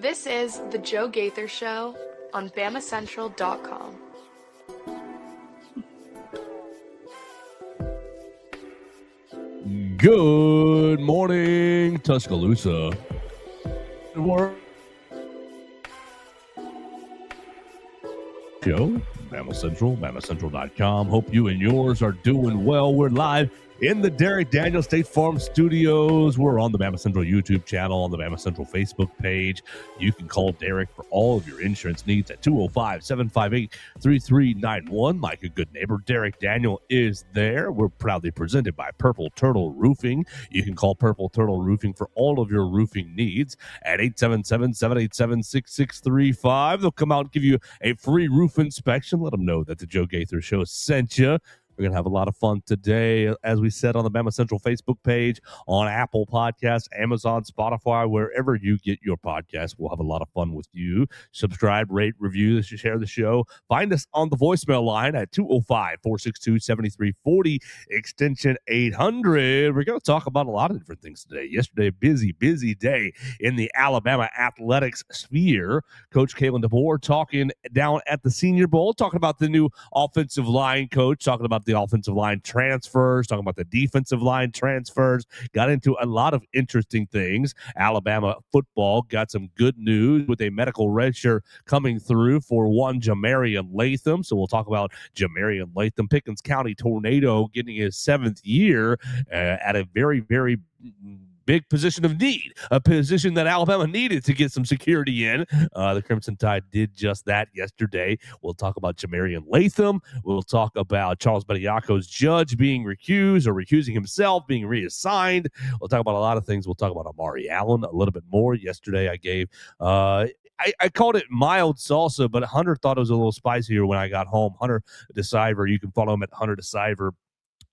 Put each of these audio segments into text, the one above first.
This is The Joe Gaither Show on BamaCentral.com. Good morning, Tuscaloosa. Show, Bama Central, BamaCentral.com. Hope you and yours are doing well. We're live in the Derek Daniels State Farm Studios. We're on the Bama Central YouTube channel, on the Bama Central Facebook page. You can call Derek for all of your insurance needs at 205-758-3391. Like a good neighbor, Derek Daniel is there. We're proudly presented by Purple Turtle Roofing. You can call Purple Turtle Roofing for all of your roofing needs at 877-787-6635. They'll come out and give you a free roof inspection. Let them know that the Joe Gaither Show sent you. We're going to have a lot of fun today, as we said, on the Bama Central Facebook page, on Apple Podcasts, Amazon, Spotify, wherever you get your podcasts. We'll have a lot of fun with you. Subscribe, rate, review, share the show. Find us on the voicemail line at 205-462-7340, extension 800. We're going to talk about a lot of different things today. Yesterday, busy day in the Alabama athletics sphere. Coach Kalen DeBoer talking down at the Senior Bowl, talking about the new offensive line coach, talking about the offensive line transfers, talking about the defensive line transfers, got into a lot of interesting things. Alabama football got some good news with a medical redshirt coming through for one Jamarian Latham. So we'll talk about Jamarian Latham. Pickens County Tornado getting his 7th year at a very, very big position of need, a position that Alabama needed to get some security in. The Crimson Tide did just that yesterday. We'll talk about Jamarian Latham. We'll talk about Charles Bediako's judge being recused or recusing himself, being reassigned. We'll talk about a lot of things. We'll talk about Amari Allen a little bit more. Yesterday I gave I called it mild salsa, but Hunter thought it was a little spicier when I got home. Hunter DeCiver, you can follow him at Hunter DeCiver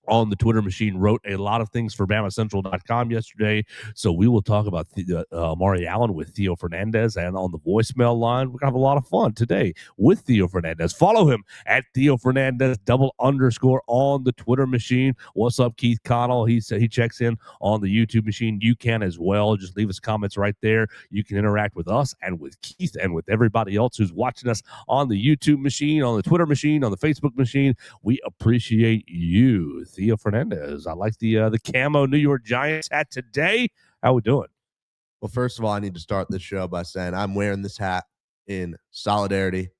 on the Twitter machine, wrote a lot of things for BamaCentral.com yesterday. So we will talk about Amari Allen with Theo Fernandez, and on the voicemail line, we're going to have a lot of fun today with Theo Fernandez. Follow him at Theo Fernandez __ on the Twitter machine. What's up, Keith Connell? He said he checks in on the YouTube machine. You can as well. Just leave us comments right there. You can interact with us and with Keith and with everybody else who's watching us on the YouTube machine, on the Twitter machine, on the Facebook machine. We appreciate you. Theo Fernandez. I like the camo New York Giants hat today. How we doing? Well, first of all, I need to start this show by saying I'm wearing this hat in solidarity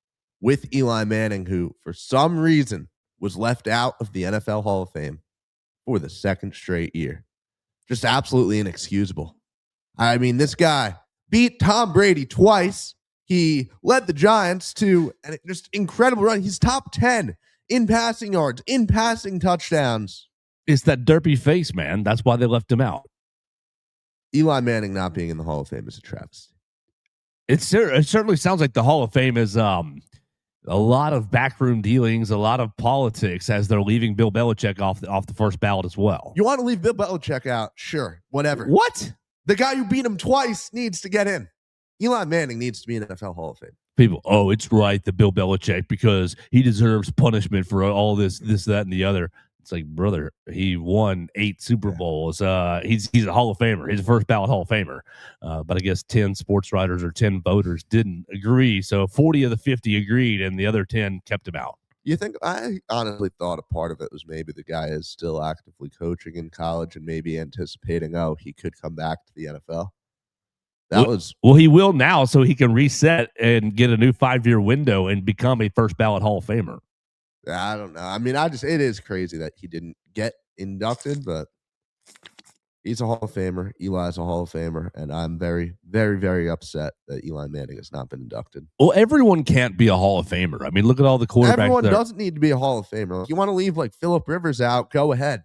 with Eli Manning, who, for some reason, was left out of the NFL Hall of Fame for the 2nd straight year. Just absolutely inexcusable. I mean, this guy beat Tom Brady twice. He led the Giants to an just incredible run. He's top 10 in passing yards, in passing touchdowns. It's that derpy face, man. That's why they left him out. Eli Manning not being in the Hall of Fame is a travesty. It certainly sounds like the Hall of Fame is a lot of backroom dealings, a lot of politics as they're leaving Bill Belichick off the first ballot as well. You want to leave Bill Belichick out? Sure, whatever. What? The guy who beat him twice needs to get in. Eli Manning needs to be in the NFL Hall of Fame. People, it's right, the Bill Belichick, because he deserves punishment for all this, that, and the other. It's like, brother, he won 8 Super Bowls. He's a Hall of Famer. He's a first ballot Hall of Famer. But I guess 10 sports writers or 10 voters didn't agree. So 40 of the 50 agreed, and the other 10 kept him out. You think? I honestly thought a part of it was maybe the guy is still actively coaching in college and maybe anticipating, he could come back to the NFL. Well, he will now, so he can reset and get a new 5-year window and become a first ballot Hall of Famer. I don't know. I mean, it is crazy that he didn't get inducted, but he's a Hall of Famer. Eli's a Hall of Famer, and I'm very, very, very upset that Eli Manning has not been inducted. Well, everyone can't be a Hall of Famer. I mean, look at all the quarterbacks. Everyone doesn't need to be a Hall of Famer. If you want to leave like Phillip Rivers out, go ahead.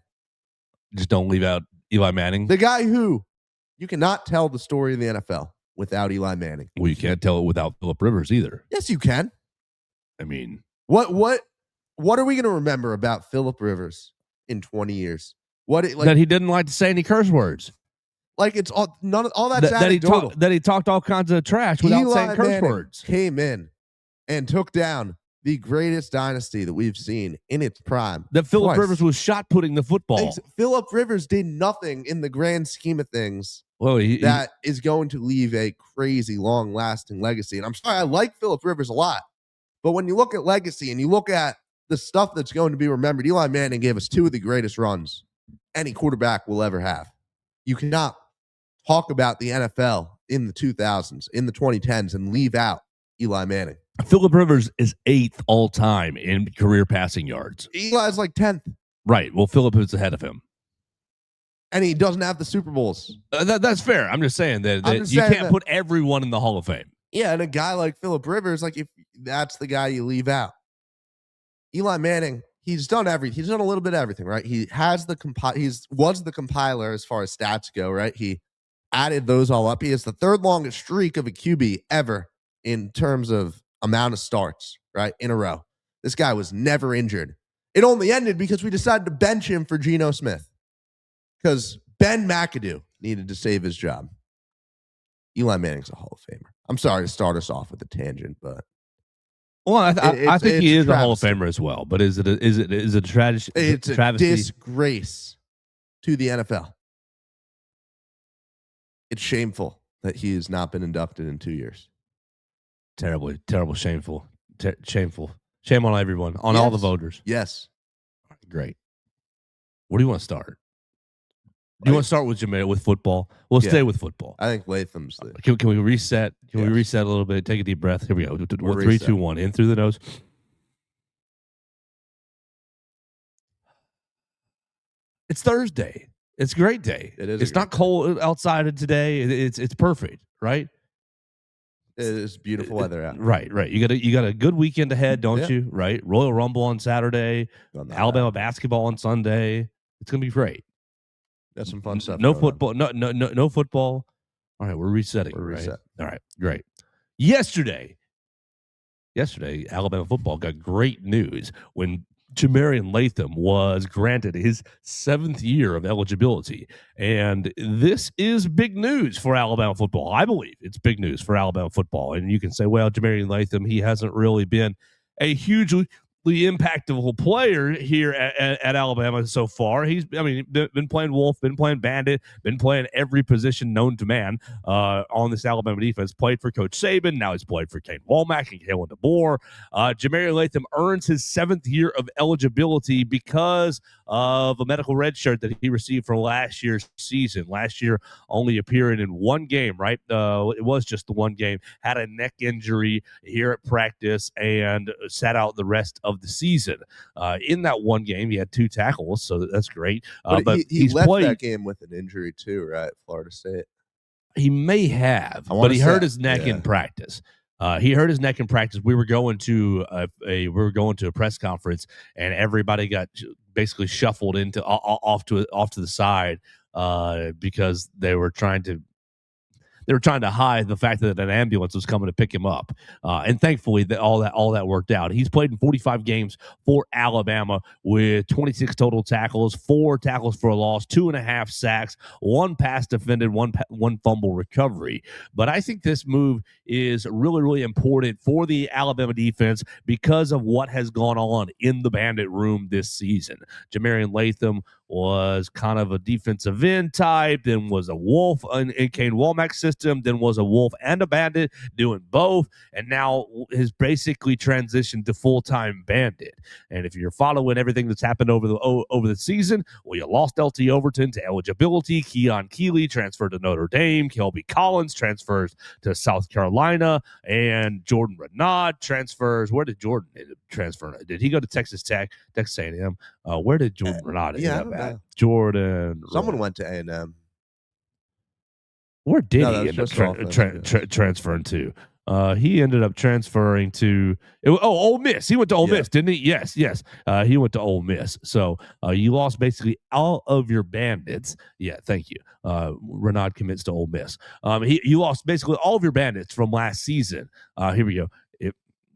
Just don't leave out Eli Manning. The guy who you cannot tell the story of the NFL without Eli Manning. Well, you can't tell it without Phillip Rivers either. Yes, you can. I mean, what are we going to remember about Phillip Rivers in 20 years? That he didn't like to say any curse words. Like it's all that's that he talked all kinds of trash without saying curse words. Came in and took down the greatest dynasty that we've seen in its prime. That Phillip twice. Rivers was shot putting the football. Phillip Rivers did nothing in the grand scheme of things Well, that is going to leave a crazy, long-lasting legacy. And I'm sorry, I like Phillip Rivers a lot. But when you look at legacy and you look at the stuff that's going to be remembered, Eli Manning gave us 2 of the greatest runs any quarterback will ever have. You cannot talk about the NFL in the 2000s, in the 2010s, and leave out Eli Manning. Phillip Rivers is 8th all time in career passing yards. Eli's like 10th. Right. Well, Phillip is ahead of him. And he doesn't have the Super Bowls. That's fair. I'm just saying that you can't put everyone in the Hall of Fame. Yeah, and a guy like Phillip Rivers, like if that's the guy you leave out. Eli Manning, he's done everything. He's done a little bit of everything, right? He has was the compiler as far as stats go, right? He added those all up. He has the 3rd longest streak of a QB ever in terms of amount of starts, right, in a row. This guy was never injured. It only ended because we decided to bench him for Geno Smith because Ben McAdoo needed to save his job. Eli Manning's a Hall of Famer. I'm sorry to start us off with a tangent, but well, I think he is a Hall of Famer as well. But is it a tragedy? It's a disgrace to the NFL. It's shameful that he has not been inducted in 2 years. Terrible, shameful. Shame on everyone, on all the voters. Yes. Great. Where do you want to start? Do you want to start with Jameer with football? We'll stay with football. I think Latham's the. Can we reset? Can we reset a little bit? Take a deep breath. Here we go. 3, 2, 1. In through the nose. It's Thursday. It's a great day. It is. It's not cold outside today. It's perfect, right? It is beautiful weather out. Right. You got a good weekend ahead, don't you? Right. Royal Rumble on Saturday. Alabama basketball on Sunday. It's gonna be great. That's some fun stuff. No football. No football. All right, we're resetting. Reset. All right, great. Yesterday, Alabama football got great news when Jamarian Latham was granted his 7th year of eligibility. And this is big news for Alabama football. I believe it's big news for Alabama football. And you can say, well, Jamarian Latham, he hasn't really been a hugely impactful player here at Alabama so far. He's, been playing Wolf, been playing Bandit, been playing every position known to man on this Alabama defense. Played for Coach Saban. Now he's played for Kane Womack and Kalen DeBoer. Jamarian Latham earns his 7th year of eligibility because of a medical red shirt that he received from last year's season. Last year, only appearing in one game, right? It was just the one game. Had a neck injury here at practice and sat out the rest of the season. In that one game, he had 2 tackles, so that's great. But he left that game with an injury too, right? Florida State. He may have, but he hurt his neck in practice. He hurt his neck in practice. We were going to a press conference, and everybody got basically shuffled into off to the side because they were trying to hide the fact that an ambulance was coming to pick him up. And thankfully, all that worked out. He's played in 45 games for Alabama with 26 total tackles, 4 tackles for a loss, 2.5 sacks, 1 pass defended, one fumble recovery. But I think this move is really, really important for the Alabama defense because of what has gone on in the Bandit room this season. Jamarian Latham was kind of a defensive end type, then was a Wolf in Kane Womack's system, then was a Wolf and a Bandit, doing both, and now has basically transitioned to full-time Bandit. And if you're following everything that's happened over the season, well, you lost LT Overton to eligibility, Keon Keeley transferred to Notre Dame, Kelby Collins transfers to South Carolina, and Jordan Renaud transfers. Where did Jordan transfer? Did he go to Texas Tech, Texas A&M? Where did Jordan Renaud end up at? Jordan. Someone went to A&M. Where did he end up transferring to? He ended up transferring to Ole Miss. He went to Ole Miss, didn't he? Yes. He went to Ole Miss. So you lost basically all of your Bandits. Yeah, thank you. Renaud commits to Ole Miss. You lost basically all of your Bandits from last season. Here we go.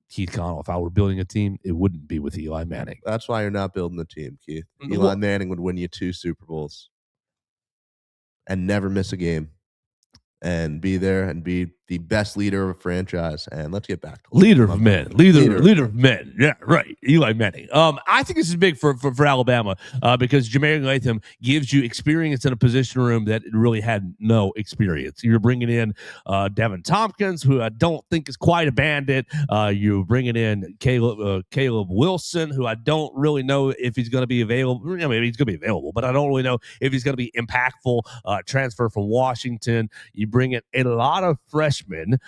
Keith Connell, if I were building a team, it wouldn't be with Eli Manning. That's why you're not building the team, Keith. Eli Manning would win you 2 Super Bowls and never miss a game and be there and be the best leader of a franchise. And let's get back to Leader of men. Leader of men. Yeah, right. Eli Manning. I think this is big for Alabama because Jamarian Latham gives you experience in a position room that really had no experience. You're bringing in Devin Tompkins, who I don't think is quite a bandit. You're bringing in Caleb Wilson, who I don't really know if he's going to be available. I mean, he's going to be available, but I don't really know if he's going to be impactful. Transfer from Washington. You bring in a lot of freshmen.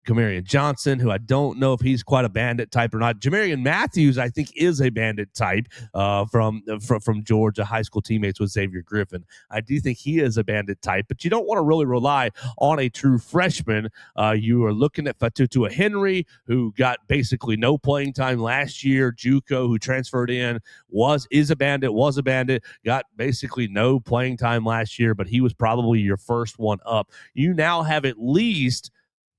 Kamarian Johnson, who I don't know if he's quite a bandit type or not. Jamarian Matthews, I think, is a bandit type from Georgia, high school teammates with Xavier Griffin. I do think he is a bandit type, but you don't want to really rely on a true freshman. You are looking at Fatutua Henry, who got basically no playing time last year. JUCO, who transferred in, was a bandit, got basically no playing time last year, but he was probably your first one up. You now have at least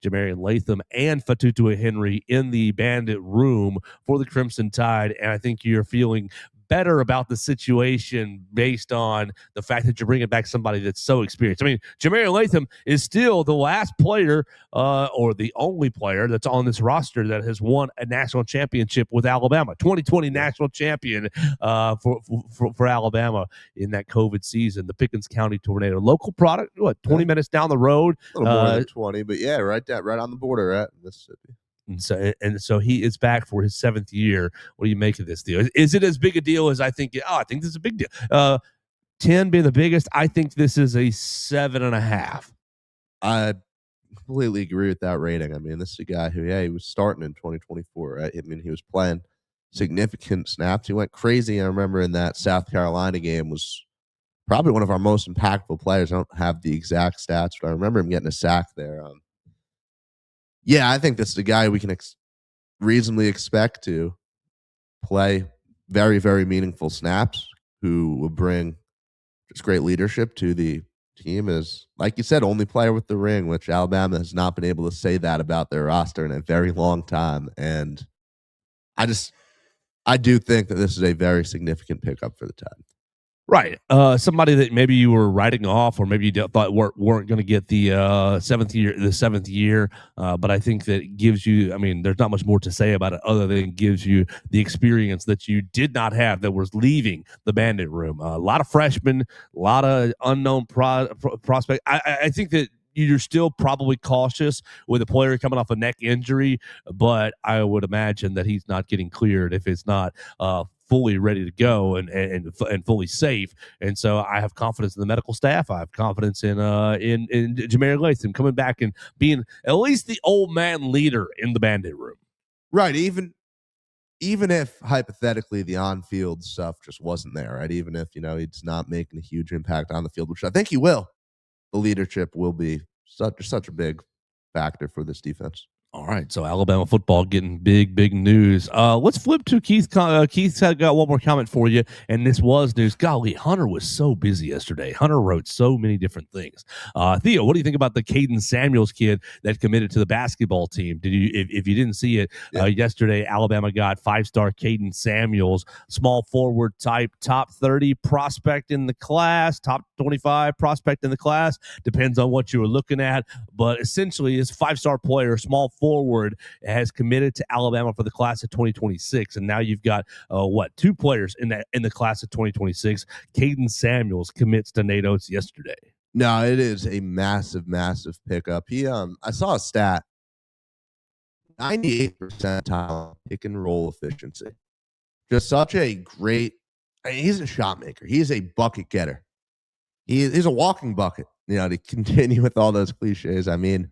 Jamarian Latham and Fatutua Henry in the bandit room for the Crimson Tide, and I think you're feeling better about the situation based on the fact that you're bringing back somebody that's so experienced. I mean, Jamarian Latham is still the last player or the only player that's on this roster that has won a national championship with Alabama. 2020 national champion for Alabama in that COVID season, the Pickens County Tornado. Local product, 20 minutes down the road? A little more than 20, but yeah, right on the border at Mississippi. And so he is back for his 7th year. What do you make of this deal? Is it as big a deal as I think? I think this is a big deal. 10 being the biggest. I think this is a 7.5. I completely agree with that rating. I mean, this is a guy who, he was starting in 2024, right? I mean, he was playing significant snaps. He went crazy. I remember in that South Carolina game was probably one of our most impactful players. I don't have the exact stats, but I remember him getting a sack there. I think this is a guy we can reasonably expect to play very, very meaningful snaps, who will bring just great leadership to the team. Is, like you said, only player with the ring, which Alabama has not been able to say that about their roster in a very long time. And I do think that this is a very significant pickup for the Tide. Right. Somebody that maybe you were writing off, or maybe you thought weren't going to get the seventh year. But I think that gives you, I mean, there's not much more to say about it other than it gives you the experience that you did not have that was leaving the bandit room. A lot of freshmen, a lot of unknown prospect. I think that you're still probably cautious with a player coming off a neck injury, but I would imagine that he's not getting cleared if it's not fully ready to go and fully safe. And so I have confidence in the medical staff. I have confidence in Jamarian Latham coming back and being at least the old man leader in the bandit room. Right. Even if hypothetically the on-field stuff just wasn't there, right? Even if, he's not making a huge impact on the field, which I think he will, the leadership will be such a big factor for this defense. All right, so Alabama football getting big news. Let's flip to Keith. Keith's got one more comment for you, and this was news. Golly, Hunter was so busy yesterday. Hunter wrote so many different things. Theo, what do you think about the Caden Samuels kid that committed to the basketball team? Did you, if you didn't see it yesterday, Alabama got 5-star Caden Samuels, small forward type, top 30 prospect in the class, top 25 prospect in the class. Depends on what you were looking at, but essentially, is 5-star player, small forward, has committed to Alabama for the class of 2026, and now you've got 2 players in the class of 2026. Caden Samuels commits to Nate Oates yesterday. No, it is a massive pickup. He I saw a stat: 98% percentile pick and roll efficiency. Just such a great. I mean, he's a shot maker. He is a bucket getter. He's a walking bucket. To continue with all those cliches. I mean,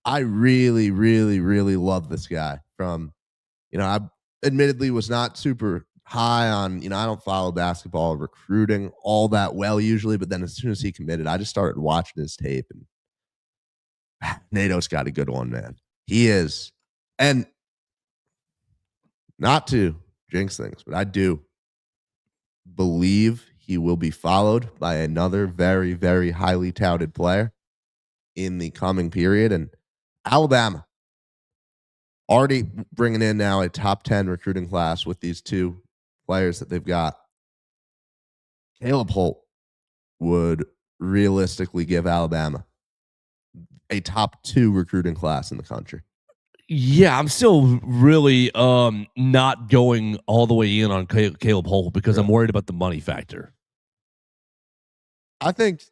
I really love this guy. From, I admittedly was not super high on, I don't follow basketball recruiting all that well usually, but then as soon as he committed, I just started watching his tape, and Nato's got a good one, man. He is. And not to jinx things, but I do believe he will be followed by another very highly touted player in the coming period. And Alabama already bringing in now a top 10 recruiting class with these 2 players that they've got. Caleb Holt would realistically give Alabama a top 2 recruiting class in the country. Yeah, I'm still really not going all the way in on Caleb Holt because I'm worried about the money factor. I think,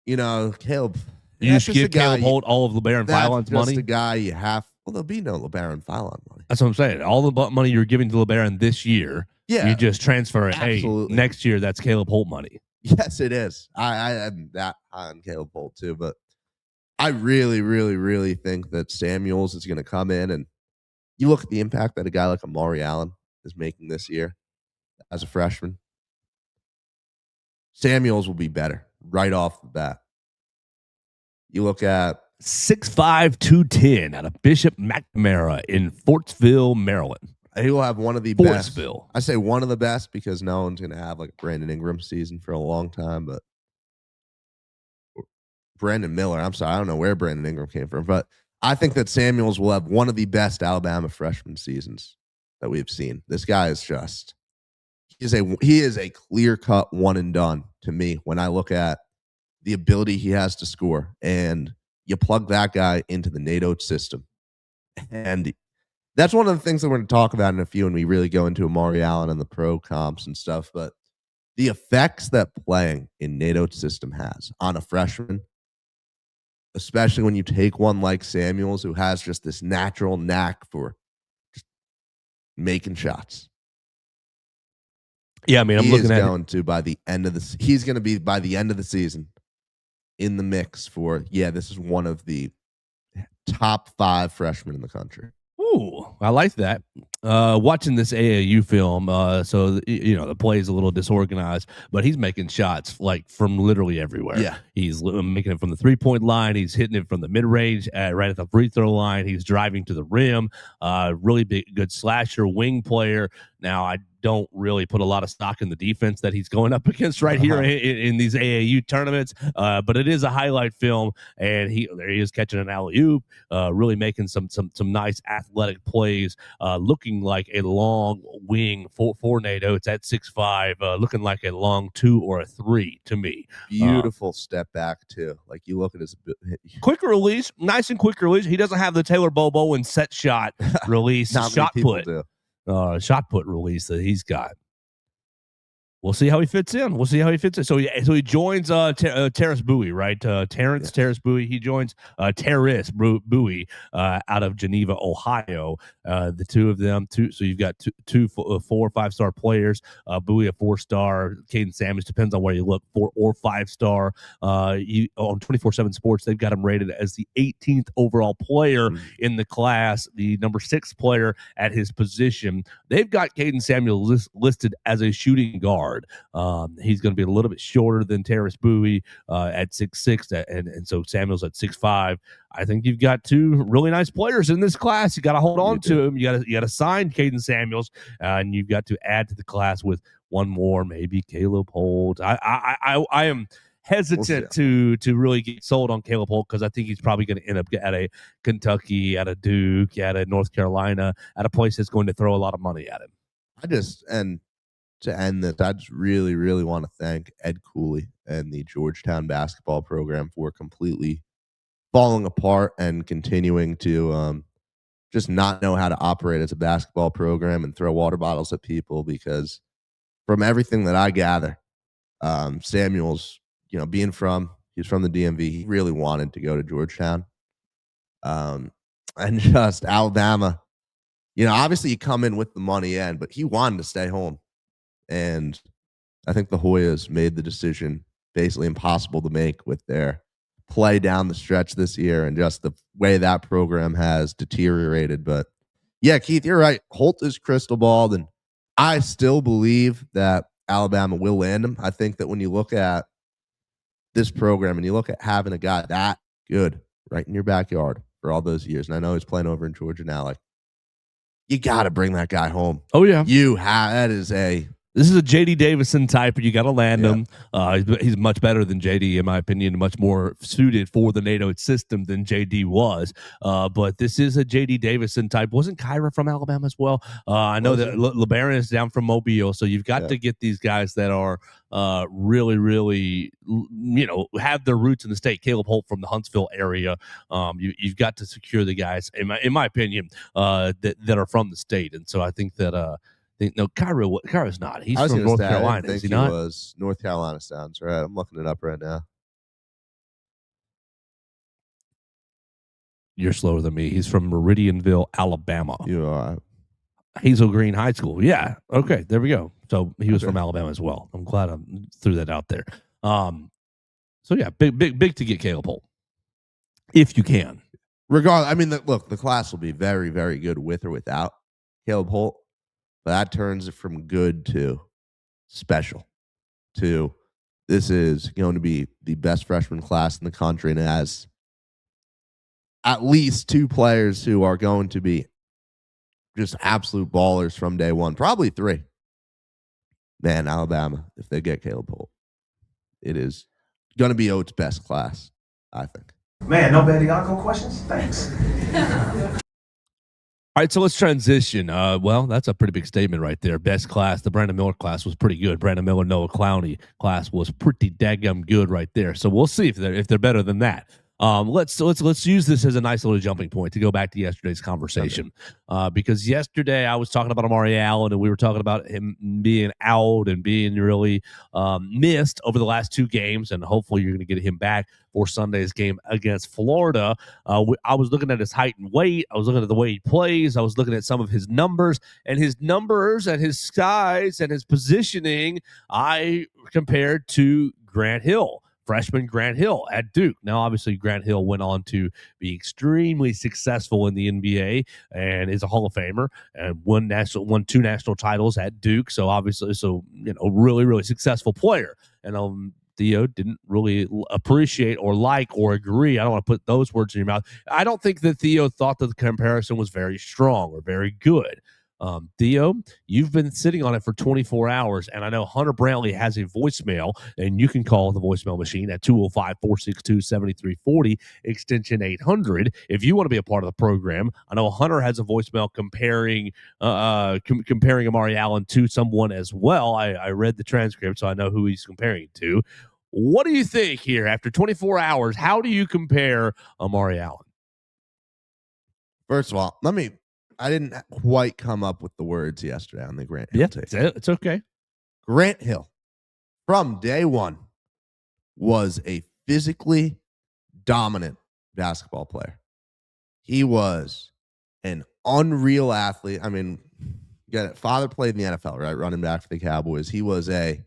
Caleb. You just give Caleb Holt all of LeBaron Philon's money? That's the guy you have. Well, there'll be no LeBaron Philon money. That's what I'm saying. All the money you're giving to LeBaron this year, you just transfer it. Absolutely. Hey, next year, that's Caleb Holt money. Yes, it is. I am that high on Caleb Holt too, but I really, really, really think that Samuels is going to come in, and you look at the impact that a guy like Amari Allen is making this year as a freshman. Samuels will be better right off the bat. You look at 6'5", 210 out of Bishop McNamara in Fortsville, Maryland. He will have one of the best. I say one of the best because no one's going to have like a Brandon Ingram season for a long time, but Brandon Miller, I'm sorry, I don't know where Brandon Ingram came from, but I think that Samuels will have one of the best Alabama freshman seasons that we've seen. This guy is just he is a clear-cut one and done to me when I look at the ability he has to score, and you plug that guy into the NATO system. And that's one of the things that we're going to talk about in a few when we really go into Amari Allen and the pro comps and stuff. But the effects that playing in NATO system has on a freshman, especially when you take one like Samuels, who has just this natural knack for just making shots. Yeah, I mean, I'm looking at going to by the end of the he's going to be by the end of the season in the mix for this is one of the top 5 freshmen in the country. Ooh, I like that. Watching this AAU film, so the play is a little disorganized, but he's making shots like from literally everywhere. Yeah, he's making it from the 3-point line. He's hitting it from the mid range, right at the free throw line. He's driving to the rim. Really good slasher, wing player. Now I don't really put a lot of stock in the defense that he's going up against right here in these AAU tournaments, but it is a highlight film, and there he is catching an alley-oop, really making some nice athletic plays, looking like a long wing for NATO. It's at 6'5", looking like a long 2 or a 3 to me. Beautiful step back too. Like you look at his quick release, nice and quick release. He doesn't have the Taylor Bobo and set shot release, shot put. Shot put release that he's got. We'll see how he fits in. So he joins Terrace Bowie, right? Terrace Bowie. He joins Terrace Bowie out of Geneva, Ohio. The two of them. So you've got two 4 or 5-star players. Bowie a 4-star. Caden Samuels, depends on where you look, 4 or 5-star. On 24/7 Sports, they've got him rated as the 18th overall player in the class, the number 6 player at his position. They've got Caden Samuels listed as a shooting guard. He's going to be a little bit shorter than Terrace Bowie at 6'6", and so Samuel's at 6'5". I think you've got 2 really nice players in this class. You got to hold on to him. You got to sign Caden Samuels, and you've got to add to the class with one more, maybe Caleb Holt. I am hesitant to really get sold on Caleb Holt because I think he's probably going to end up at a Kentucky, at a Duke, at a North Carolina, at a place that's going to throw a lot of money at him. To end this, I just really, really want to thank Ed Cooley and the Georgetown basketball program for completely falling apart and continuing to just not know how to operate as a basketball program and throw water bottles at people, because from everything that I gather, Samuels, he's from the DMV. He really wanted to go to Georgetown. And just Alabama, obviously you come in with the money in, but he wanted to stay home. And I think the Hoyas made the decision basically impossible to make with their play down the stretch this year and just the way that program has deteriorated. But yeah, Keith, you're right. Holt is crystal balled, and I still believe that Alabama will land him. I think that when you look at this program and you look at having a guy that good right in your backyard for all those years, and I know he's playing over in Georgia now, like, you got to bring that guy home. Oh, yeah. That is This is a J.D. Davison type, and you got to land him. He's much better than J.D., in my opinion, much more suited for the NATO system than J.D. was. But this is a J.D. Davison type. Wasn't Gaither from Alabama as well? I know that LeBaron is down from Mobile, so you've got to get these guys that are really, really, have their roots in the state. Caleb Holt from the Huntsville area. You've got to secure the guys, in my opinion, that are from the state. And so I think that no, Cairo's not. He's from North Carolina. I think he was. North Carolina sounds right. I'm looking it up right now. You're slower than me. He's from Meridianville, Alabama. You are. Hazel Green High School. Yeah. Okay. There we go. So he was from Alabama as well. I'm glad I threw that out there. So yeah, big to get Caleb Holt if you can. Regardless, I mean, look, the class will be very, very good with or without Caleb Holt. But that turns it from good to special to this is going to be the best freshman class in the country and has at least 2 players who are going to be just absolute ballers from day one. Probably 3. Man, Alabama, if they get Caleb Holt, it is going to be Oates' best class, I think. Man, no Bediaco questions? Thanks. All right, so let's transition. Well, that's a pretty big statement right there. Best class, the Brandon Miller class was pretty good. Brandon Miller, Noah Clowney class was pretty daggum good right there. So we'll see if they're better than that. Let's use this as a nice little jumping point to go back to yesterday's conversation. Because yesterday I was talking about Amari Allen, and we were talking about him being out and being really missed over the last 2 games, and hopefully you're going to get him back for Sunday's game against Florida. I was looking at his height and weight. I was looking at the way he plays. I was looking at some of his numbers and his size and his positioning. I compared to Grant Hill. Freshman Grant Hill at Duke. Now, obviously, Grant Hill went on to be extremely successful in the NBA and is a Hall of Famer and won 2 national titles at Duke. So obviously, really, really successful player. And Theo didn't really appreciate or like or agree. I don't want to put those words in your mouth. I don't think that Theo thought that the comparison was very strong or very good. Theo, you've been sitting on it for 24 hours, and I know Hunter Brantley has a voicemail, and you can call the voicemail machine at 205-462-7340, extension 800, if you want to be a part of the program. I know Hunter has a voicemail comparing Amari Allen to someone as well. I read the transcript, so I know who he's comparing to. What do you think here? After 24 hours, how do you compare Amari Allen? First of all, I didn't quite come up with the words yesterday on the Grant Hill tape. It's okay. Grant Hill, from day one, was a physically dominant basketball player. He was an unreal athlete. I mean, father played in the NFL, right? Running back for the Cowboys. He was a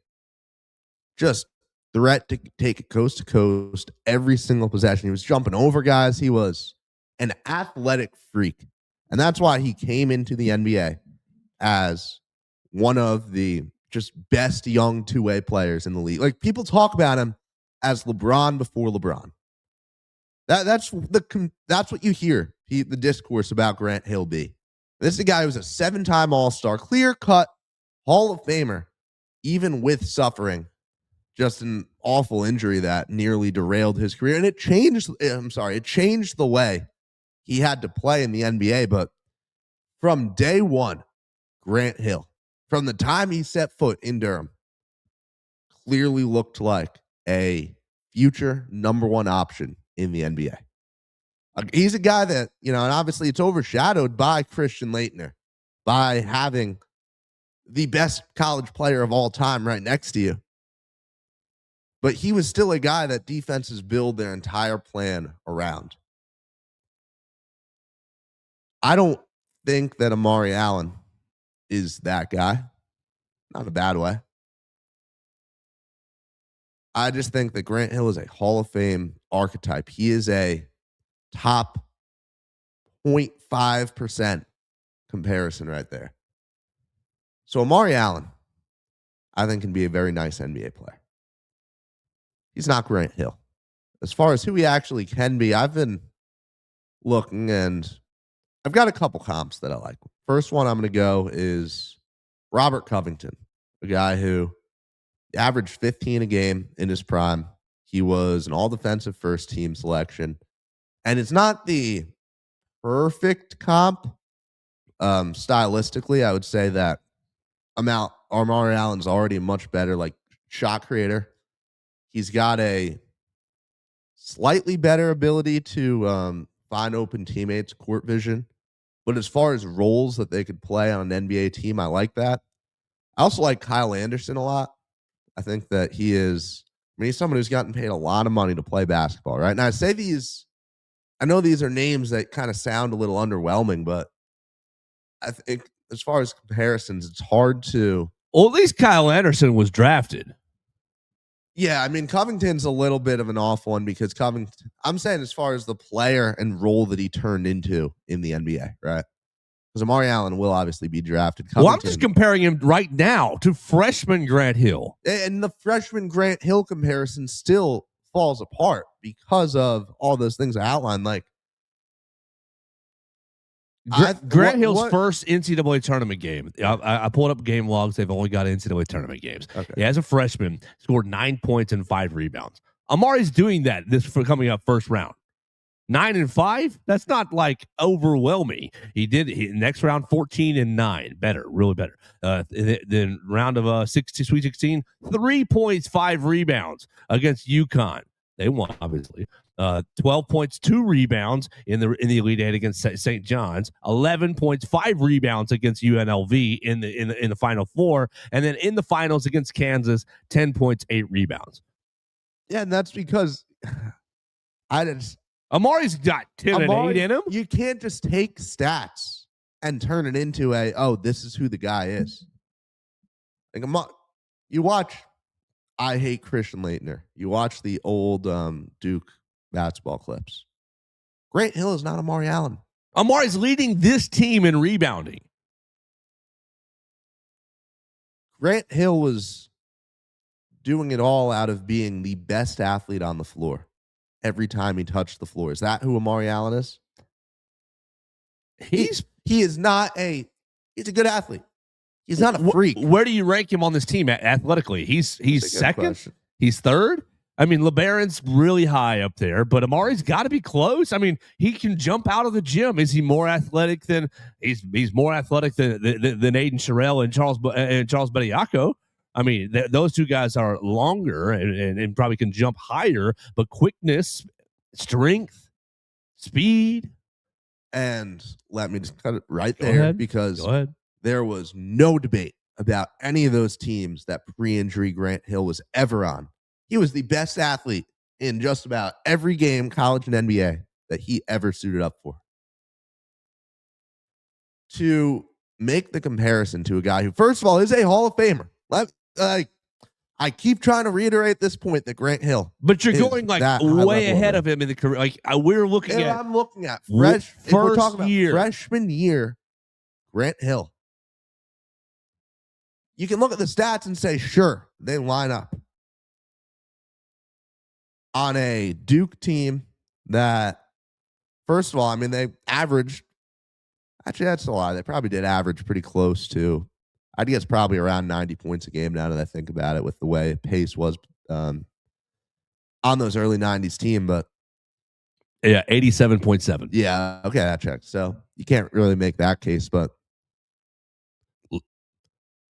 just threat to take it coast to coast every single possession. He was jumping over guys. He was an athletic freak. And that's why he came into the NBA as one of the just best young 2-way players in the league. Like, people talk about him as LeBron before LeBron. That's what you hear the discourse about Grant Hill be. This is a guy who's a 7-time All-Star, clear-cut Hall of Famer, even with suffering just an awful injury that nearly derailed his career. And it changed the way he had to play in the NBA. But from day one, Grant Hill, from the time he set foot in Durham, clearly looked like a future number 1 option in the NBA. He's a guy that, and obviously it's overshadowed by Christian Laettner, by having the best college player of all time right next to you. But he was still a guy that defenses build their entire plan around. I don't think that Amari Allen is that guy. Not in a bad way. I just think that Grant Hill is a Hall of Fame archetype. He is a top 0.5% comparison right there. So Amari Allen, I think, can be a very nice NBA player. He's not Grant Hill. As far as who he actually can be, I've been looking, and I've got a couple comps that I like. First one I'm going to go is Robert Covington a guy who averaged 15 a game in his prime. He was an all-defensive first-team selection. And it's not the perfect comp. Stylistically, I would say that Amari Allen's already a much better shot creator. He's got a slightly better ability to find open teammates, court vision. But as far as roles that they could play on an NBA team, I like that. I also like Kyle Anderson a lot. I think that he's someone who's gotten paid a lot of money to play basketball, right? And I know these are names that kind of sound a little underwhelming, but I think as far as comparisons, it's hard to. Well, at least Kyle Anderson was drafted. Yeah, Covington's a little bit of an off one because I'm saying as far as the player and role that he turned into in the NBA, right? Because Amari Allen will obviously be drafted. Well, I'm just comparing him right now to freshman Grant Hill. And the freshman Grant Hill comparison still falls apart because of all those things I outlined. Grant Hill's first NCAA tournament game. I pulled up game logs. They've only got NCAA tournament games. Okay. Yeah, as a freshman, scored 9 points and 5 rebounds. Amari's doing that for coming up first round. 9 and 5. That's not overwhelming. He next round 14 and 9. Better, really better. Then round of Sweet 16, 3 points, 5 rebounds against UConn. They won, obviously. 12 points, 2 rebounds in the Elite Eight against St. John's. 11 points, 5 rebounds against UNLV in the Final Four, and then in the finals against Kansas, 10 points, 8 rebounds. Yeah, and that's because Amari's got 10 and 8 in him. You can't just take stats and turn it into this is who the guy is. You watch I Hate Christian Laettner. You watch the old Duke basketball clips. Grant Hill is not Amari Allen. Amari's leading this team in rebounding. Grant Hill was doing it all out of being the best athlete on the floor every time he touched the floor. Is that who Amari Allen is? He's a good athlete. He's not a freak. Where do you rank him on this team athletically? He's second. Question. He's third. LeBaron's really high up there, but Amari's got to be close. He can jump out of the gym. Is he more athletic than he's more athletic than Aiden Sherrill and Charles Bediako? Those two guys are longer and probably can jump higher, but quickness, strength, speed. And let me just cut it right there because there was no debate about any of those teams that pre-injury Grant Hill was ever on. He was the best athlete in just about every game, college and NBA, that he ever suited up for. To make the comparison to a guy who, first of all, is a Hall of Famer. I keep trying to reiterate this point that Grant Hill. But you're going way ahead of him in the career. We're looking at. I'm looking at if we're talking about year. Freshman year, Grant Hill. You can look at the stats and say, sure, they line up. On a Duke team that, first of all, they averaged. Actually, that's a lie. They probably did average pretty close to. I'd guess probably around 90 points a game now that I think about it with the way pace was on those early 90s team. But yeah, 87.7. Yeah, okay, that checks. So you can't really make that case, but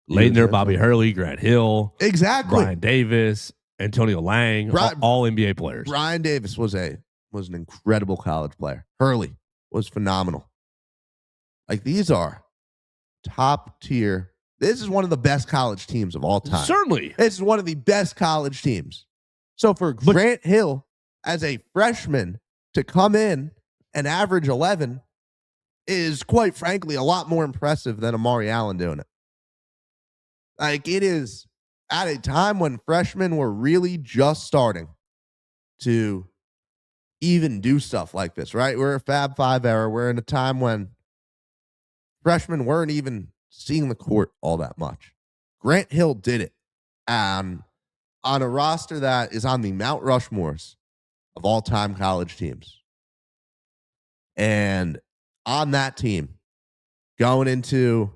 Laettner, Bobby Hurley, Grant Hill, exactly, Brian Davis, Antonio Lang, all NBA players. Brian Davis was an incredible college player. Hurley was phenomenal. These are top tier. This is one of the best college teams of all time. Certainly. This is one of the best college teams. So for Grant Hill as a freshman to come in and average 11 is, quite frankly, a lot more impressive than Amari Allen doing it. It is at a time when freshmen were really just starting to even do stuff like this, right? We're a Fab Five era. We're in a time when freshmen weren't even seeing the court all that much. Grant Hill did it on a roster that is on the Mount Rushmores of all-time college teams. And on that team, going into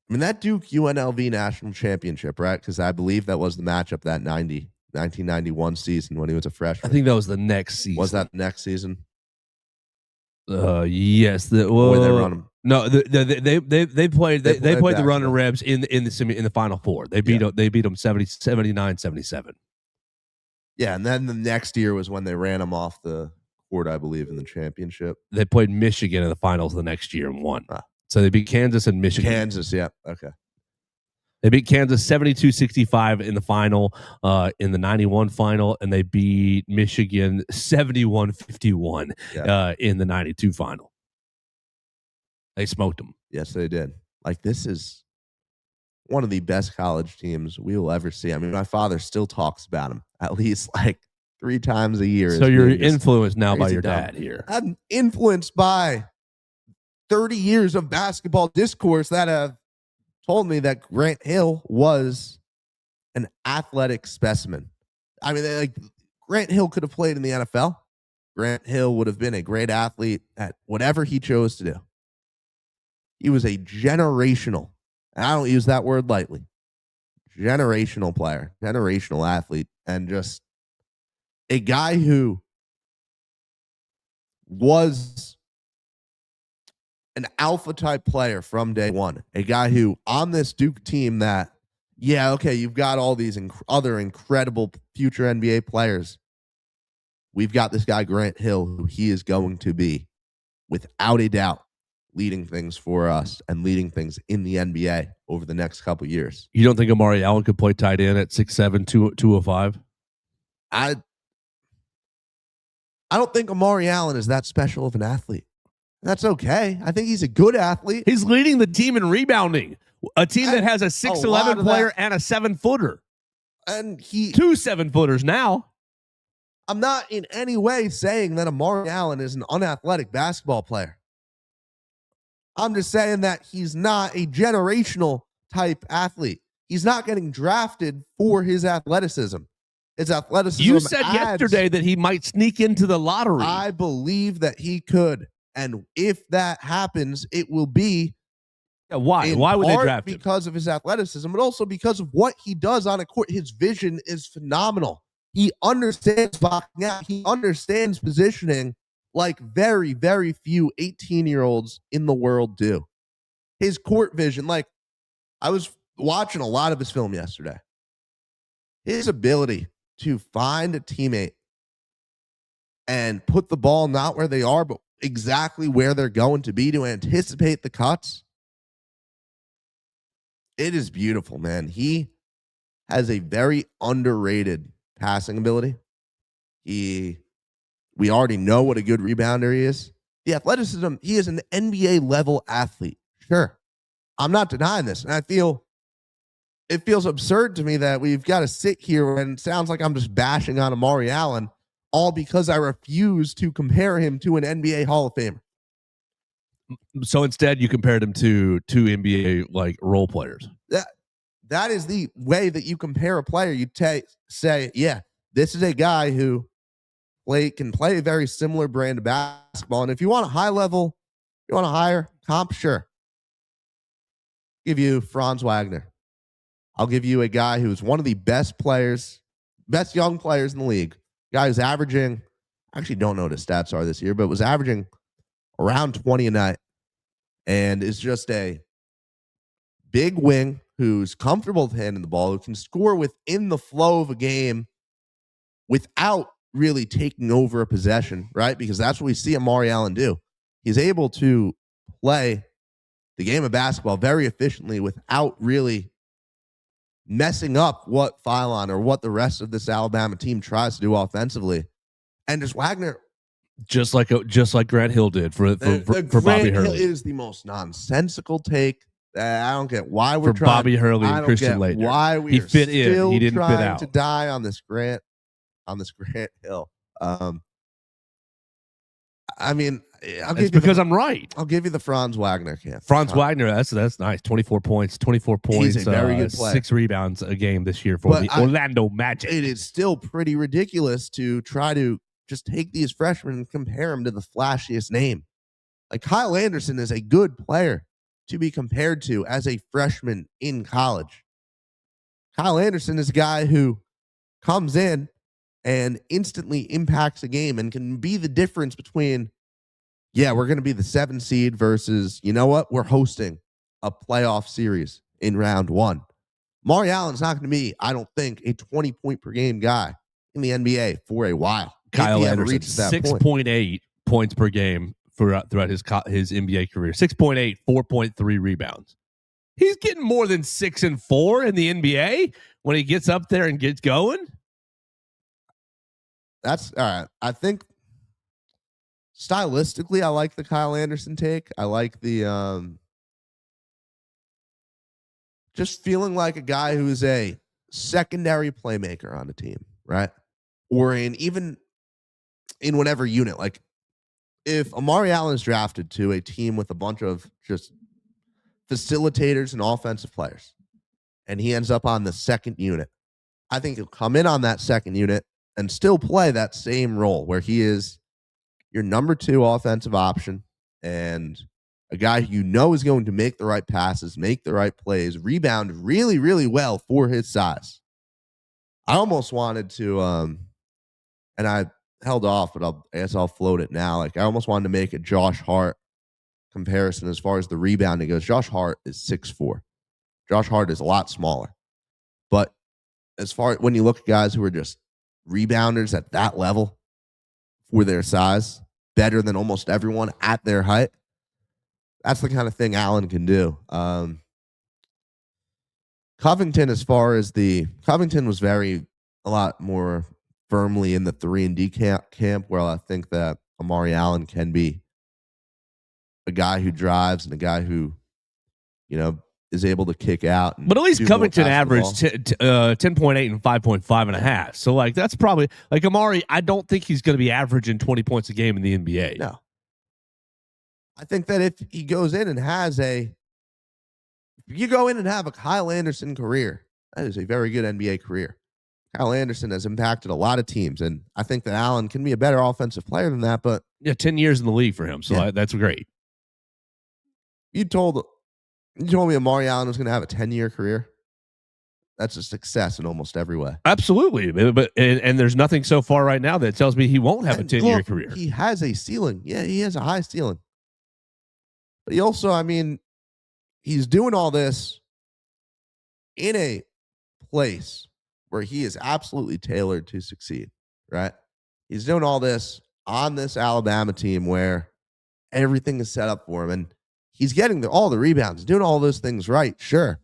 I mean, that Duke UNLV national championship, right? Because I believe that was the matchup that 1991 season when he was a freshman. I think that was the next season. Was that next season? Yes. Or they run them. No, they played the Running back-to-back. Rebs in the Final Four. They beat them 79-77. Yeah, and then the next year was when they ran them off the court, I believe, in the championship. They played Michigan in the finals the next year and won. Ah. So they beat Kansas and Michigan. Kansas, yeah, okay. They beat Kansas 72-65 in the final, in the 91 final, and they beat Michigan 71-51 in the 92 final. They smoked them. Yes, they did. Like, this is one of the best college teams we will ever see. I mean, my father still talks about them at least like 3 times a year. So you're influenced now by your dad here. I'm influenced by 30 years of basketball discourse that have told me that Grant Hill was an athletic specimen. I mean, like, Grant Hill could have played in the NFL. Grant Hill would have been a great athlete at whatever he chose to do. He was a generational, and I don't use that word lightly, generational player, generational athlete, and just a guy who was an alpha type player from day one. A guy who on this Duke team that, yeah, okay, you've got all these other incredible future NBA players. We've got this guy, Grant Hill, who he is going to be, without a doubt, leading things for us and leading things in the NBA over the next couple years. You don't think Amari Allen could play tight end at 6'7", 205? I don't think Amari Allen is that special of an athlete. That's okay. I think he's a good athlete. He's leading the team in rebounding. A team that has a 6'11" player and a 7-footer. And 2 7-footers now. I'm not in any way saying that Amari Allen is an unathletic basketball player. I'm just saying that he's not a generational type athlete. He's not getting drafted for his athleticism. His athleticism. You said yesterday that he might sneak into the lottery. I believe that he could. And if that happens, it will be why? Why would they draft him? Because of his athleticism, but also because of what he does on a court. His vision is phenomenal. He understands boxing out. He understands positioning like very, very few 18-year-olds in the world do. His court vision, like, I was watching a lot of his film yesterday. His ability to find a teammate and put the ball not where they are, but exactly where they're going to be, to anticipate the cuts. It is beautiful, man. He has a very underrated passing ability. We already know what a good rebounder he is. The athleticism, he is an NBA level athlete. Sure. I'm not denying this. And it feels absurd to me that we've got to sit here and it sounds like I'm just bashing on Amari Allen, all because I refuse to compare him to an NBA Hall of Famer. So instead, you compared him to 2 NBA like role players. That is the way that you compare a player. You say, yeah, this is a guy who can play a very similar brand of basketball. And if you want a high level, you want a higher comp, sure. Give you Franz Wagner. I'll give you a guy who's one of the best young players in the league. Guy who's averaging, I actually don't know what his stats are this year, but was averaging around 20 a night and is just a big wing who's comfortable with handing the ball, who can score within the flow of a game without really taking over a possession, right? Because that's what we see Amari Allen do. He's able to play the game of basketball very efficiently without really messing up what Phylon or what the rest of this Alabama team tries to do offensively. And just Wagner, just like Grant Hill did for Bobby Hurley. It is the most nonsensical take. I don't get why we're for trying. Bobby Hurley and Christian Laettner. Why we he fit in. He didn't fit out. To die on this Grant Hill. I mean, I'm right. I'll give you the Franz Wagner camp. Franz Wagner, that's nice. 24 points. He's a very good player. 6 rebounds a game this year for the Orlando Magic. It is still pretty ridiculous to try to just take these freshmen and compare them to the flashiest name. Like, Kyle Anderson is a good player. to be compared to as a freshman in college. Kyle Anderson is a guy who comes in and instantly impacts a game and can be the difference between, yeah, we're going to be the 7 seed versus, you know what, we're hosting a playoff series in round 1. Amari Allen's not going to be, I don't think, a 20-point per game guy in the NBA for a while. Kyle Anderson, 6.8 points per game throughout his NBA career. 6.8, 4.3 rebounds. He's getting more than 6 and 4 in the NBA when he gets up there and gets going. That's all right. I think stylistically, I like the Kyle Anderson take. I like the just feeling like a guy who is a secondary playmaker on a team, right? Or even in whatever unit. Like if Amari Allen is drafted to a team with a bunch of just facilitators and offensive players, and he ends up on the second unit, I think he'll come in on that second unit and still play that same role where he is your number 2 offensive option and a guy who you know is going to make the right passes, make the right plays, rebound really, really well for his size. I almost wanted to, and I held off, but I guess I'll float it now. Like I almost wanted to make a Josh Hart comparison as far as the rebounding goes. Josh Hart is 6'4". Josh Hart is a lot smaller. But as far as when you look at guys who are just rebounders at that level for their size, better than almost everyone at their height, that's the kind of thing Allen can do. Covington, Covington was a lot more firmly in the 3-and-D camp, where I think that Amari Allen can be a guy who drives and a guy who, you know, is able to kick out. But at least Covington averaged 10.8 and 5.5. So, like, that's probably, like, Amari, I don't think he's going to be averaging 20 points a game in the NBA. No. I think that if he goes in and you go in and have a Kyle Anderson career, that is a very good NBA career. Kyle Anderson has impacted a lot of teams, and I think that Allen can be a better offensive player than that. But yeah, 10 years in the league for him, so that's great. You told me Amari Allen was going to have a 10-year career. That's a success in almost every way. Absolutely, but there's nothing so far right now that tells me he won't have a 10-year career. He has a ceiling. Yeah, he has a high ceiling. But he also, I mean, he's doing all this in a place where he is absolutely tailored to succeed, right? He's doing all this on this Alabama team where everything is set up for him, and he's getting all the rebounds, doing all those things right. Sure.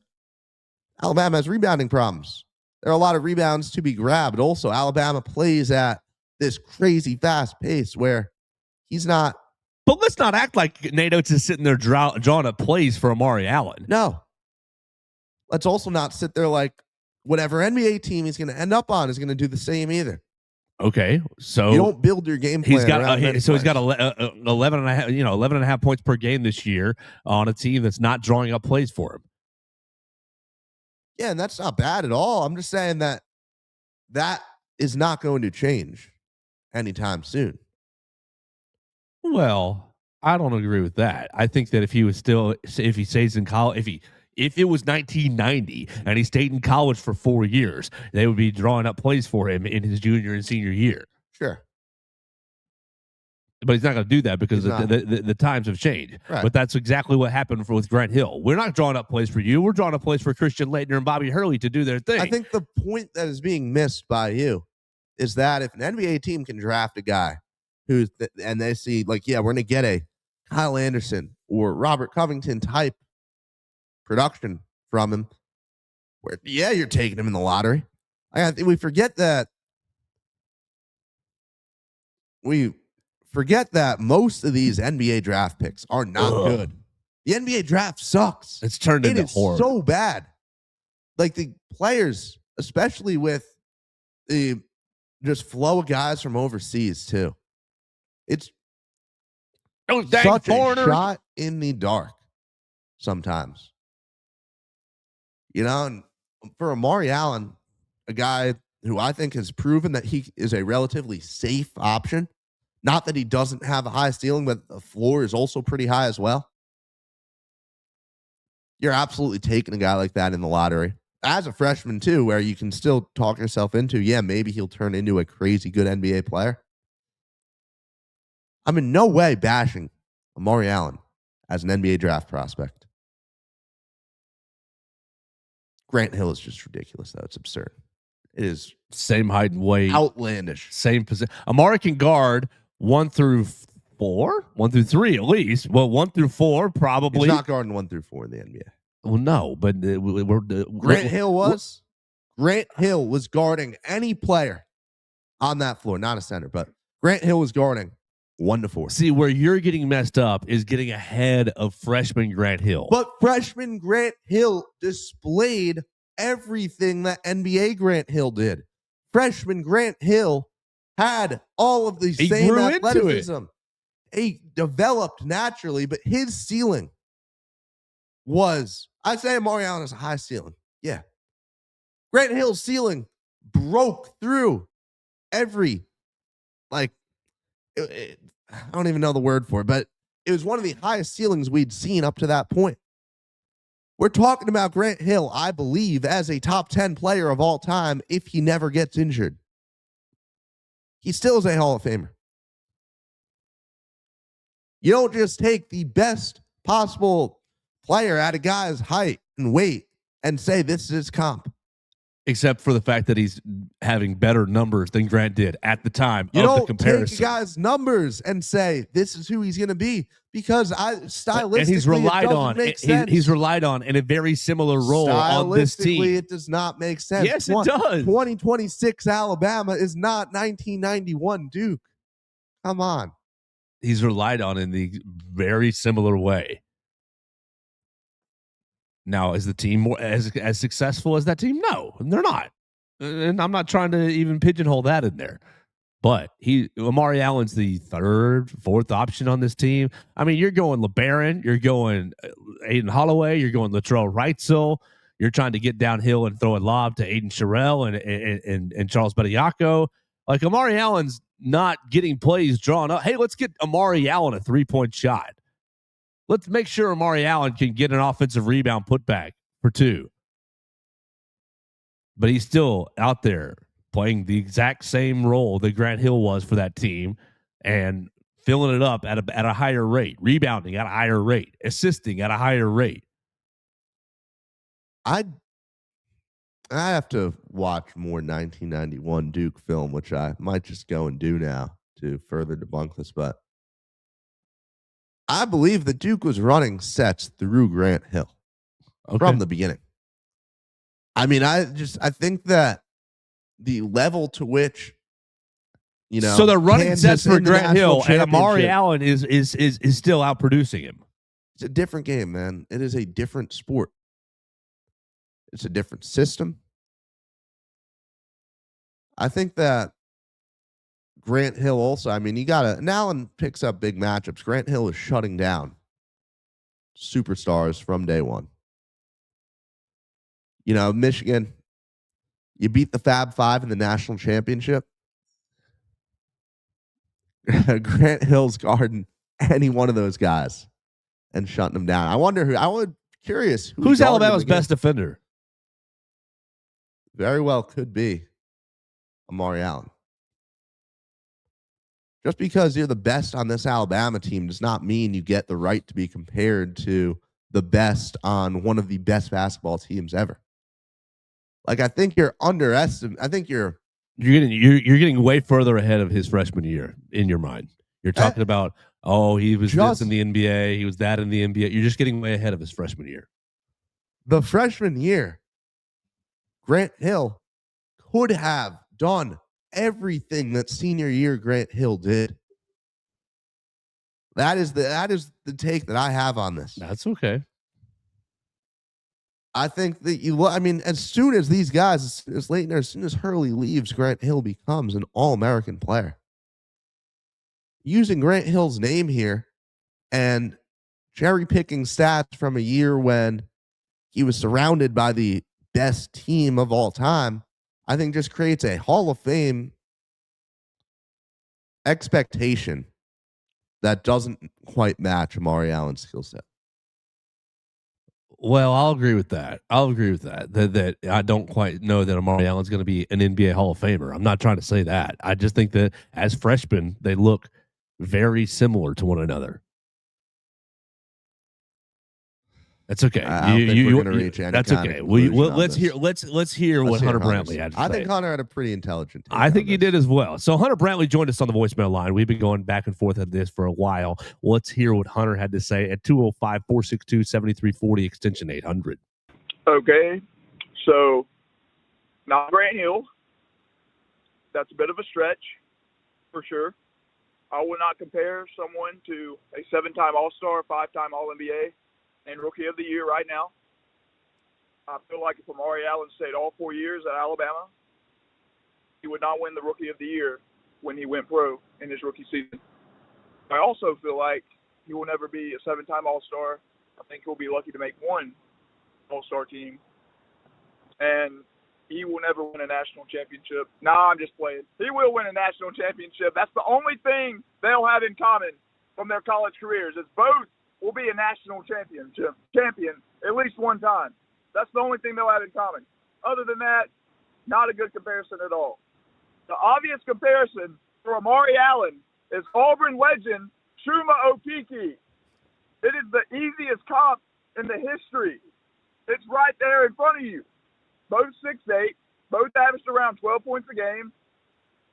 Alabama has rebounding problems. There are a lot of rebounds to be grabbed. Also, Alabama plays at this crazy fast pace where he's not. But let's not act like Nate Oates is sitting there drawing up plays for Amari Allen. No. Let's also not sit there like whatever NBA team he's going to end up on is going to do the same either. Okay, so you don't build your game plan. He's got 11 and a half points per game this year on a team that's not drawing up plays for him. Yeah, and that's not bad at all. I'm just saying that is not going to change anytime soon. Well, I don't agree with that. I think that if he stays in college, if it was 1990 and he stayed in college for 4 years, they would be drawing up plays for him in his junior and senior year. Sure. But he's not going to do that because the times have changed. Right. But that's exactly what happened with Grant Hill. We're not drawing up plays for you. We're drawing up plays for Christian Laettner and Bobby Hurley to do their thing. I think the point that is being missed by you is that if an NBA team can draft a guy and they see, like, yeah, we're going to get a Kyle Anderson or Robert Covington type production from him, where, yeah, you're taking him in the lottery. I think we forget that. We forget that most of these NBA draft picks are not good. The NBA draft sucks. It's turned into horror. So bad. Like the players, especially with the just flow of guys from overseas too. It's such a shot in the dark sometimes. You know, and for Amari Allen, a guy who I think has proven that he is a relatively safe option. Not that he doesn't have a high ceiling, but the floor is also pretty high as well. you're absolutely taking a guy like that in the lottery as a freshman too, where you can still talk yourself into, yeah, maybe he'll turn into a crazy good NBA player. I'm in no way bashing Amari Allen as an NBA draft prospect. Grant Hill is just ridiculous, though. It's absurd. It is Same height and weight. outlandish. Same position. Amari can guard 1 through 4, 1 through 3 at least. Well, 1 through 4 probably. He's not guarding 1 through 4 in the NBA. Well, no, but Grant Hill was. Grant Hill was guarding any player on that floor, not a center, but Grant Hill was guarding 1 to 4. See, where you're getting messed up is getting ahead of freshman Grant Hill. But freshman Grant Hill displayed everything that NBA Grant Hill did. Freshman Grant Hill had all of the same grew into athleticism. He developed naturally, but his ceiling was, I'd say Amari Allen has a high ceiling. Yeah. Grant Hill's ceiling broke through every, I don't even know the word for it, but it was one of the highest ceilings we'd seen up to that point. We're talking about Grant Hill, I believe, as a top 10 player of all time if he never gets injured. He still is a Hall of Famer. You don't just take the best possible player at a guy's height and weight and say this is his comp. Except for the fact that he's having better numbers than Grant did at the time You of the don't comparison. take a guy's numbers and say this is who he's going to be because stylistically and he's relied it doesn't on. make sense. He's relied on in a very similar role on this team. Stylistically, it does not make sense. Yes, it does. 2026 Alabama is not 1991 Duke. Come on. He's relied on in the very similar way. Now, is the team more as successful as that team? No, they're not. And I'm not trying to even pigeonhole that in there. But Amari Allen's the 3rd, 4th option on this team. I mean, you're going LeBaron, you're going Aiden Holloway, you're going Latrell Wrightsell. You're trying to get downhill and throw a lob to Aiden Sherrill and Charles Bediako. Like, Amari Allen's not getting plays drawn up. Hey, let's get Amari Allen a 3-point shot. Let's make sure Amari Allen can get an offensive rebound putback for 2. But he's still out there playing the exact same role that Grant Hill was for that team and filling it up at a higher rate, rebounding at a higher rate, assisting at a higher rate. I have to watch more 1991 Duke film, which I might just go and do now to further debunk this, but I believe that Duke was running sets through Grant Hill from the beginning. I mean, I think that the level to which, so they're running Kansas sets for in the Grant Hill, national and Amari championship. Allen is still outproducing him. It's a different game, man. It is a different sport. It's a different system. I think that Grant Hill also, I mean, Allen picks up big matchups. Grant Hill is shutting down superstars from day one. Michigan, you beat the Fab Five in the national championship. Grant Hill's guarding any one of those guys and shutting them down. I wonder curious Who's Alabama's best defender? Very well could be Amari Allen. Just because you're the best on this Alabama team does not mean you get the right to be compared to the best on one of the best basketball teams ever. Like, I think you're underestimating. I think you're getting way further ahead of his freshman year in your mind. You're talking about, he was this in the NBA, he was that in the NBA. You're just getting way ahead of his freshman year. The freshman year, Grant Hill could have done everything that senior year Grant Hill did. That is the take that I have on this. That's okay. I think that as soon as these guys, as Leighton, as soon as Hurley leaves, Grant Hill becomes an All-American player. Using Grant Hill's name here and cherry picking stats from a year when he was surrounded by the best team of all time, I think just creates a Hall of Fame expectation that doesn't quite match Amari Allen's skill set. Well, I'll agree with that. That I don't quite know that Amari Allen's going to be an NBA Hall of Famer. I'm not trying to say that. I just think that as freshmen, they look very similar to one another. That's okay. I don't think we're going to reach any That's kind okay. of Let's conclusion on this. let's hear what Hunter Brantley had to say. I think Hunter had a pretty intelligent take I think on he this. did as well. So Hunter Brantley joined us on the voicemail line. We've been going back and forth at this for a while. Let's hear what Hunter had to say at 205-462-7340 extension 800. Okay, so not Grant Hill. That's a bit of a stretch, for sure. I would not compare someone to a 7-time All-Star, 5-time All-NBA, and Rookie of the Year right now. I feel like if Amari Allen stayed all 4 years at Alabama, he would not win the Rookie of the Year when he went pro in his rookie season. I also feel like he will never be a 7-time All-Star. I think he'll be lucky to make one All-Star team. And he will never win a national championship. Nah, I'm just playing. He will win a national championship. That's the only thing they'll have in common from their college careers is both will be a national champion at least one time. That's the only thing they'll have in common. Other than that, not a good comparison at all. The obvious comparison for Amari Allen is Auburn legend Chuma Okeke. It is the easiest comp in the history. It's right there in front of you. Both 6'8", both averaged around 12 points a game.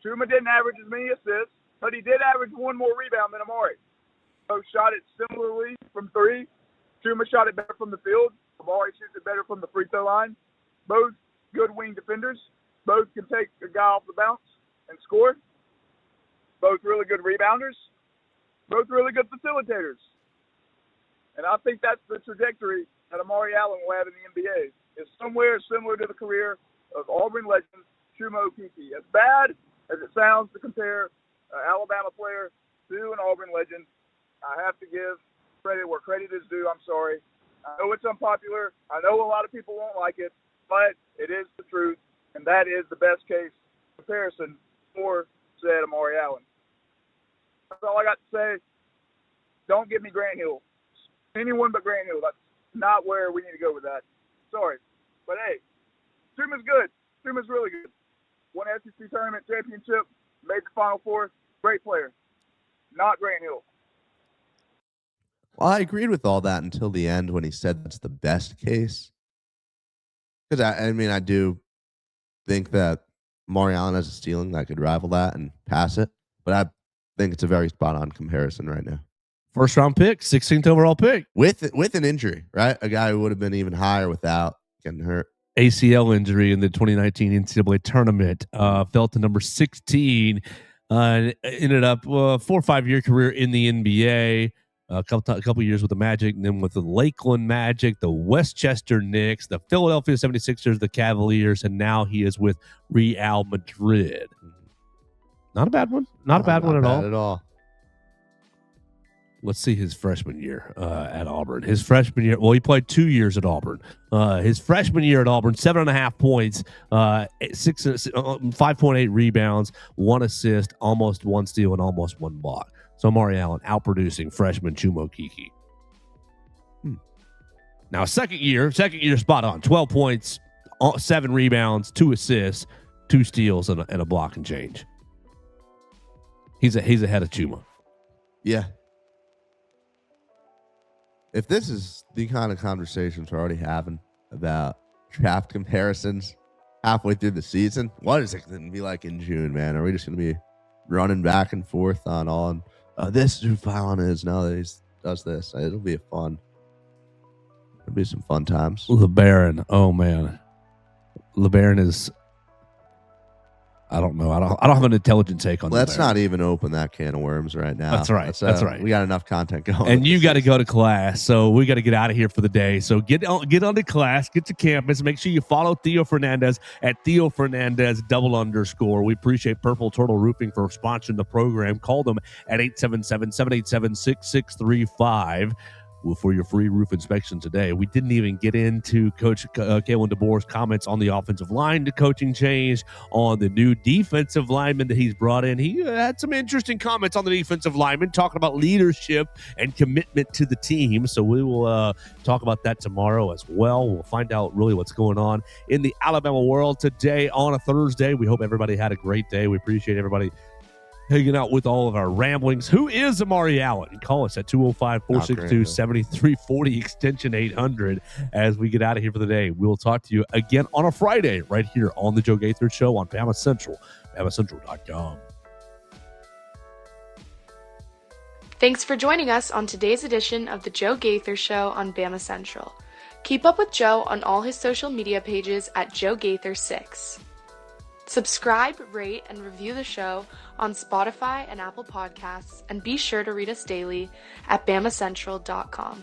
Chuma didn't average as many assists, but he did average one more rebound than Amari. Both shot it similarly from three. Chuma shot it better from the field. Amari shoots it better from the free throw line. Both good wing defenders. Both can take a guy off the bounce and score. Both really good rebounders. Both really good facilitators. And I think that's the trajectory that Amari Allen will have in the NBA. Is somewhere similar to the career of Auburn legend Chuma Okeke. As bad as it sounds to compare an Alabama player to an Auburn legend, I have to give credit where credit is due. I'm sorry. I know it's unpopular. I know a lot of people won't like it, but it is the truth, and that is the best case comparison for said Amari Allen. That's all I got to say. Don't give me Grant Hill. Anyone but Grant Hill. That's not where we need to go with that. Sorry. But, hey, Chuma's good. Chuma's really good. Won SEC tournament championship, made the Final Four. Great player. Not Grant Hill. Well, I agreed with all that until the end when he said that's the best case. Because, I do think that Amari Allen has a ceiling that could rival that and pass it. But I think it's a very spot-on comparison right now. First-round pick, 16th overall pick. With an injury, right? A guy who would have been even higher without getting hurt. ACL injury in the 2019 NCAA tournament. Fell to number 16. Ended up 4 or 5 year career in the NBA. A couple years with the Magic, and then with the Lakeland Magic, the Westchester Knicks, the Philadelphia 76ers, the Cavaliers, and now he is with Real Madrid. Not a bad one. Not a bad one at all. Let's see his freshman year at Auburn. His freshman year, well, he played 2 years at Auburn. His freshman year at Auburn, 7.5 points, 5.8 rebounds, 1 assist, almost 1 steal, and almost 1 block. So Amari Allen outproducing freshman Chuma Okeke. Now second year spot on. 12 points, 7 rebounds, 2 assists, 2 steals, and a block and change. He's ahead of Chuma. Yeah. If this is the kind of conversations we're already having about draft comparisons halfway through the season, what is it going to be like in June, man? Are we just going to be running back and forth on this is who Fallon is, now that he does this? It'll be some fun times. LeBaron, oh man. LeBaron is, I don't know. I don't have an intelligent take on that. Let's not even open that can of worms right now. That's right. That's right. We got enough content going. And you got to go to class, so we got to get out of here for the day. So get on to class, get to campus. Make sure you follow Theo Fernandez at Theo Fernandez _. We appreciate Purple Turtle Roofing for sponsoring the program. Call them at 877-787-6635. for your free roof inspection today. We didn't even get into Coach Kalen DeBoer's comments on the offensive line, the coaching change, on the new defensive lineman that he's brought in. He had some interesting comments on the defensive lineman, talking about leadership and commitment to the team. So we will talk about that tomorrow as well. We'll find out really what's going on in the Alabama world today on a Thursday. We hope everybody had a great day. We appreciate everybody hanging out with all of our ramblings. Who is Amari Allen? Call us at 205-462-7340, extension 800, as we get out of here for the day. We'll talk to you again on a Friday right here on the Joe Gaither Show on Bama Central, BamaCentral.com. Thanks for joining us on today's edition of the Joe Gaither Show on Bama Central. Keep up with Joe on all his social media pages at Joe Gaither6. Subscribe, rate, and review the show on Spotify and Apple Podcasts, and be sure to read us daily at BamaCentral.com.